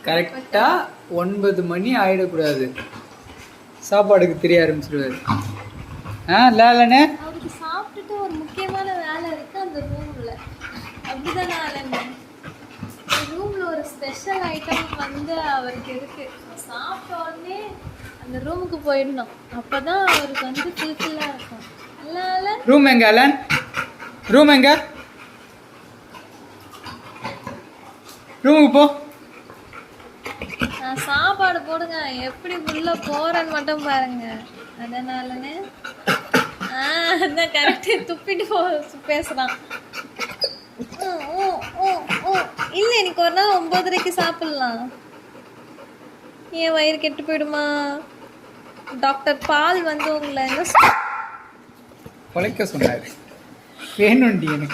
கரெக்டா 9 மணி ஆயிடக்கூடாது, சாப்பாடுக்கு தெரிய ஆரம்பிச்சிருவாரு. லேலனே அவருக்கு சாப்பிட்டுட்டு ஒரு முக்கியமான வேலை இருக்கு அந்த ரூம்ல. அப்படிதானே ஆலனே? ரூம்ல ஒரு ஸ்பெஷல் ஐட்டம் வந்து அவருக்கு இருக்கு. சாப்பிட்ட உடனே அந்த ரூமுக்கு போயிடணும். அப்பதான் அவருக்கு வந்து ஃபுல்ஃபில்லா இருக்கும். ரூம் எங்க அலன்? ரூம் எங்க? ரூமுக்கு போ. நான் சாப்பாடு போடுங்க, எப்படி உள்ள போறேன்னு மட்டும் பாருங்க. அதனாலன்னு கரெக்டா துப்பிட்டு பேசுறான். இல்ல இன்னைக்கு ஒரு நாள் 9:30க்கு சாப்பிடலாம். ஏன் வயிறு கெட்டு போயிடுமா? டாக்டர் பால் வந்து உங்களை கொலைக்க சொன்னாரு. வேணும்டி எனக்கு.